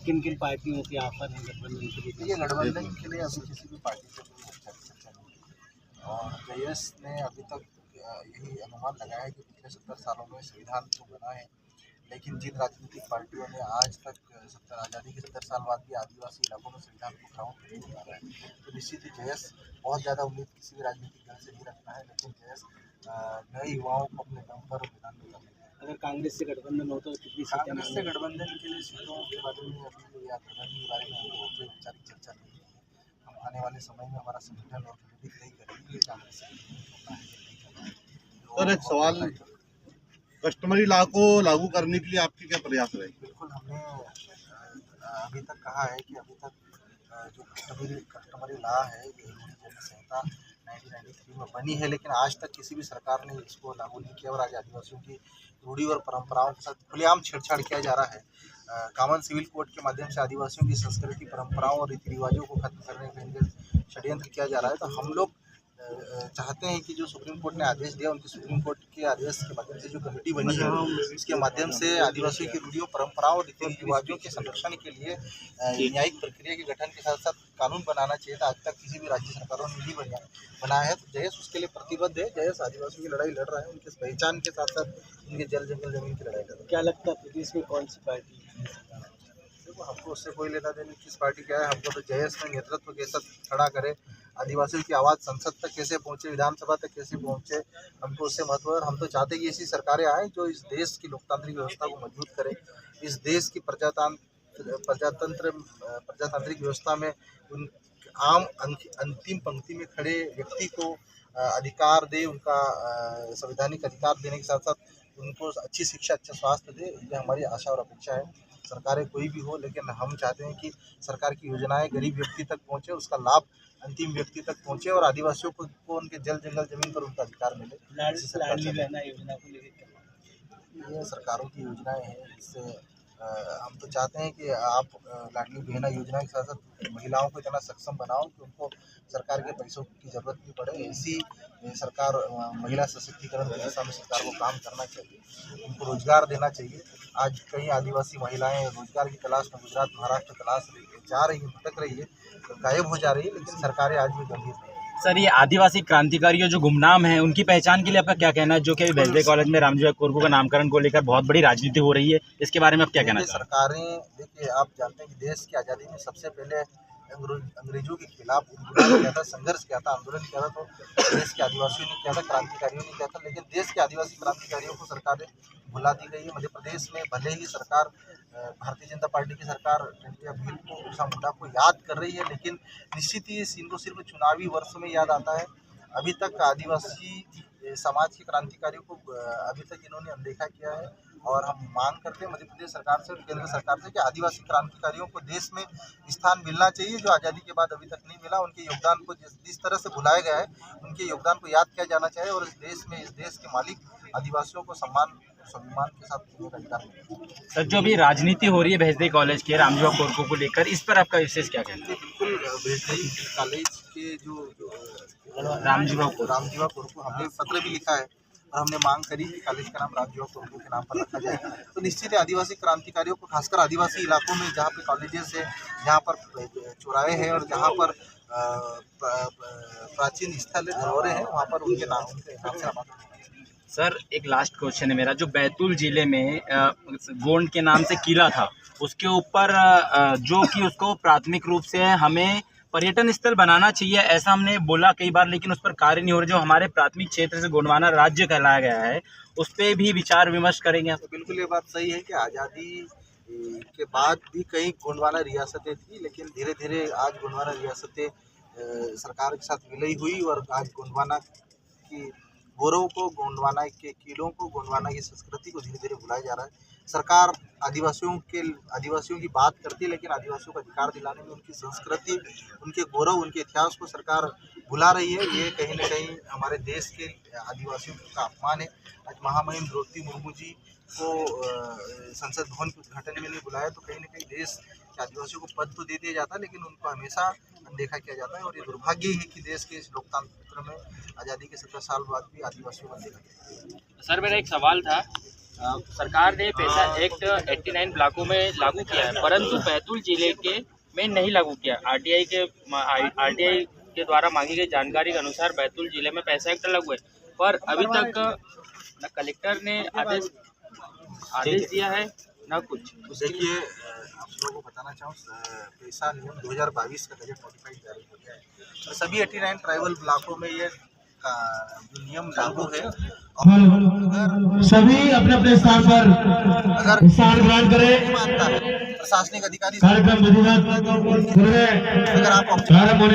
किन किन पार्टियों के ऑफर हैं गठबंधन के लिए? ये गठबंधन के लिए अभी किसी भी पार्टी से कोई चर्चा नहीं है। और जयस ने अभी तक यही अनुमान लगाया है कि पिछले 70 सालों में संविधान तो बना है, लेकिन जिन राजनीतिक पार्टियों ने आज तक 70 आज़ादी के 70 साल बाद भी आदिवासी इलाकों में संविधान को ग्राउंड नहीं बना रहा है, तो निश्चित ही जयस बहुत ज़्यादा उम्मीद किसी भी राजनीतिक दल से नहीं रखता है, लेकिन जयस नए युवाओं को अपने दम पर मैदान में उतारने का। अगर कांग्रेस से गठबंधन होता तो कितनी सीटें कांग्रेस से मांगे? गठबंधन के लिए सीटों के बारे में अभी या गठबंधन के बारे में हमको कोई औपचारिक चर्चा नहीं है। हम आने वाले समय में हमारा संगठन और कमेटी तय करेंगे कि कांग्रेस से गठबंधन करना है या नहीं करना है। सर, एक सवाल, कस्टमरी लॉ को लागू करने के लिए आपके क्या प्रयास रहे? बिल्कुल, हमने अभी तक कहा है कि अभी तक जो कस्टमरी लॉ है, ये रूढ़ी जन संहिता 1993 में बनी है, लेकिन आज तक किसी भी सरकार ने इसको लागू नहीं किया और आज आदिवासियों की रूढ़ी और परंपराओं के साथ खुलेआम छेड़छाड़ किया जा रहा है। कॉमन सिविल कोड के माध्यम से आदिवासियों की संस्कृति, परंपराओं और रीति रिवाजों को खत्म करने के लिए षड्यंत्र किया जा रहा है। तो हम लोग चाहते हैं कि जो सुप्रीम कोर्ट ने आदेश दिया, उनके सुप्रीम कोर्ट के आदेश के माध्यम से जो कमेटी बनी है, उसके माध्यम से आदिवासियों की रूढ़ियों, परंपराओं और रीति रिवाजों के संरक्षण के लिए न्यायिक प्रक्रिया के गठन के साथ साथ कानून बनाना चाहिए था। आज तक किसी भी राज्य सरकारों ने नहीं बनाया है, तो जयस उसके लिए प्रतिबद्ध है। जयस आदिवासियों की लड़ाई लड़ रहा है, उनके पहचान के साथ साथ उनके जल जंगल जमीन की लड़ाई लड़ रहा है। क्या लगता है प्रदेश में कौन सी पार्टी? देखो, हमको उससे कोई लेना देना किस पार्टी का है, हमको तो जयस में नेतृत्व के साथ खड़ा करे, आदिवासियों की आवाज़ संसद तक कैसे पहुंचे, विधानसभा तक कैसे पहुंचे, हमको उससे महत्व है। और हम तो चाहते हैं कि ऐसी सरकारें आएँ जो इस देश की लोकतांत्रिक व्यवस्था को मजबूत करे, इस देश की प्रजातांत्रिक व्यवस्था में उन आम अंतिम पंक्ति में खड़े व्यक्ति को अधिकार दे, उनका संवैधानिक अधिकार देने के साथ साथ उनको अच्छी शिक्षा, अच्छा स्वास्थ्य दे। ये हमारी आशा और अपेक्षा है। सरकारें कोई भी हो, लेकिन हम चाहते हैं कि सरकार की योजनाएं गरीब व्यक्ति तक पहुंचे, उसका लाभ अंतिम व्यक्ति तक पहुंचे और आदिवासियों को उनके जल जंगल जमीन पर उनका अधिकार मिले। लाडली बहना योजना को लेकर क्या? ये सरकारों की योजनाएं हैं, इससे हम तो चाहते हैं कि आप लाडली बहना योजना के साथ साथ महिलाओं को इतना सक्षम बनाओ कि उनको सरकार के पैसों की ज़रूरत नहीं पड़े। ऐसी सरकार महिला सशक्तिकरण की दिशा में सरकार को काम करना चाहिए, उनको रोजगार देना चाहिए। आज कई आदिवासी महिलाएं रोजगार की तलाश में गुजरात, महाराष्ट्र तलाश जा रही है, भटक रही है, तो गायब हो जा रही है, लेकिन सरकारें आज भी गंभीर नहीं है। सर, ये आदिवासी क्रांतिकारियों जो गुमनाम हैं, उनकी पहचान के लिए आपका क्या कहना है? जो कि बेलदे कॉलेज में रामजी कोरकू का नामकरण को लेकर बहुत बड़ी राजनीति हो रही है, इसके बारे में आप क्या कहना चाहते हैं? सरकारें, देखिए, आप जानते हैं कि देश की आज़ादी में सबसे पहले अंग्रेजों के खिलाफ किया था, संघर्ष किया था, आंदोलन किया था, तो देश के आदिवासियों ने किया था, क्रांतिकारियों ने किया था। लेकिन देश के आदिवासी क्रांतिकारियों को सरकारें भुला दी गई है। मध्य प्रदेश में भले ही सरकार, भारतीय जनता पार्टी की सरकार इंडिया भील को, बिरसा मुंडा को याद कर रही है, लेकिन निश्चित ही इनको सिर्फ चुनावी वर्ष में याद आता है। अभी तक आदिवासी समाज के क्रांतिकारियों को अभी तक इन्होंने अनदेखा किया है। और हम मांग करते हैं मध्य प्रदेश सरकार से और केंद्र सरकार से कि आदिवासी क्रांतिकारियों को देश में स्थान मिलना चाहिए, जो आज़ादी के बाद अभी तक नहीं मिला। उनके योगदान को जिस तरह से भुलाया गया है, उनके योगदान को याद किया जाना चाहिए और इस देश के मालिक आदिवासियों को सम्मान, स्वाभिमान के साथ जीने का अधिकार मिले। सर, जो अभी राजनीति हो रही है भेजदे कॉलेज के रामजी कोरकू को लेकर, इस पर आपका विशेष क्या कहना है? बिल्कुल, भेजदे कॉलेज के जो रामजी कोरकू, हमने पत्र भी लिखा है और हमने मांग करी कि कॉलेज का नाम रामजी कोरकू के नाम पर रखा जाए। तो निश्चित ही आदिवासी क्रांतिकारियों को, खासकर आदिवासी इलाकों में जहाँ पे कॉलेजेस है, जहाँ पर चौराहे हैं और जहाँ पर प्राचीन स्थल धरोहरें हैं, वहाँ पर उनके नाम से नामांकन। सर, एक लास्ट क्वेश्चन है मेरा। जो बैतूल जिले में गोंड के नाम से किला था, उसके ऊपर जो कि उसको प्राथमिक रूप से हमें पर्यटन स्थल बनाना चाहिए, ऐसा हमने बोला कई बार, लेकिन उस पर कार्य नहीं हो रहा। जो हमारे प्राथमिक क्षेत्र से गोंडवाना राज्य कहलाया गया है, उस पर भी विचार विमर्श करेंगे आप? तो बिल्कुल, ये बात सही है कि आज़ादी के बाद भी कई गोंडवाना रियासतें थी, लेकिन धीरे धीरे आज गोंडवाना रियासतें सरकार के साथ विलय हुई और आज गोंडवाना की गौरव को, गोंडवाना के किलों को, गोंडवाना की संस्कृति को धीरे धीरे भुलाया जा रहा है। सरकार आदिवासियों की बात करती है, लेकिन आदिवासियों को अधिकार दिलाने में उनकी संस्कृति, उनके गौरव, उनके इतिहास को सरकार भुला रही है। ये कहीं न कहीं हमारे देश के आदिवासियों का अपमान है। आज महामहिम द्रौपदी मुर्मू जी को संसद भवन के उद्घाटन में नहीं बुलाया, तो कहीं न कहीं देश के आदिवासियों को पद तो दे दिया जाता है, लेकिन उनको हमेशा अनदेखा किया जाता है। और ये दुर्भाग्य है कि देश के इस लोकतंत्र में आज़ादी के 70 साल बाद भी आदिवासियों को अनदेखा किया जाता है। सर, मेरा एक सवाल था सरकार ने पैसा एक्ट 89 ब्लॉकों में लागू किया है, परंतु बैतूल जिले के में नहीं लागू किया। आरटीआई के द्वारा मांगी गई जानकारी के अनुसार बैतूल जिले में पैसा एक्ट लागू है, पर अभी तक न कलेक्टर ने आदेश दिया है न कुछ। देखिए, आप लोगों को बताना चाहूँ, पैसा नियम 2022 का बजट नोटिफाइड जारी हो गया है, तो सभी 89 ट्राइबल ब्लॉकों में ये जो नियम लागू है। सभी अपने अपने स्थान पर अगर स्थान ग्रहण करें। मानता है प्रशासनिक अधिकारी, कार्यक्रम विधिवत अगर आप प्रारंभ होने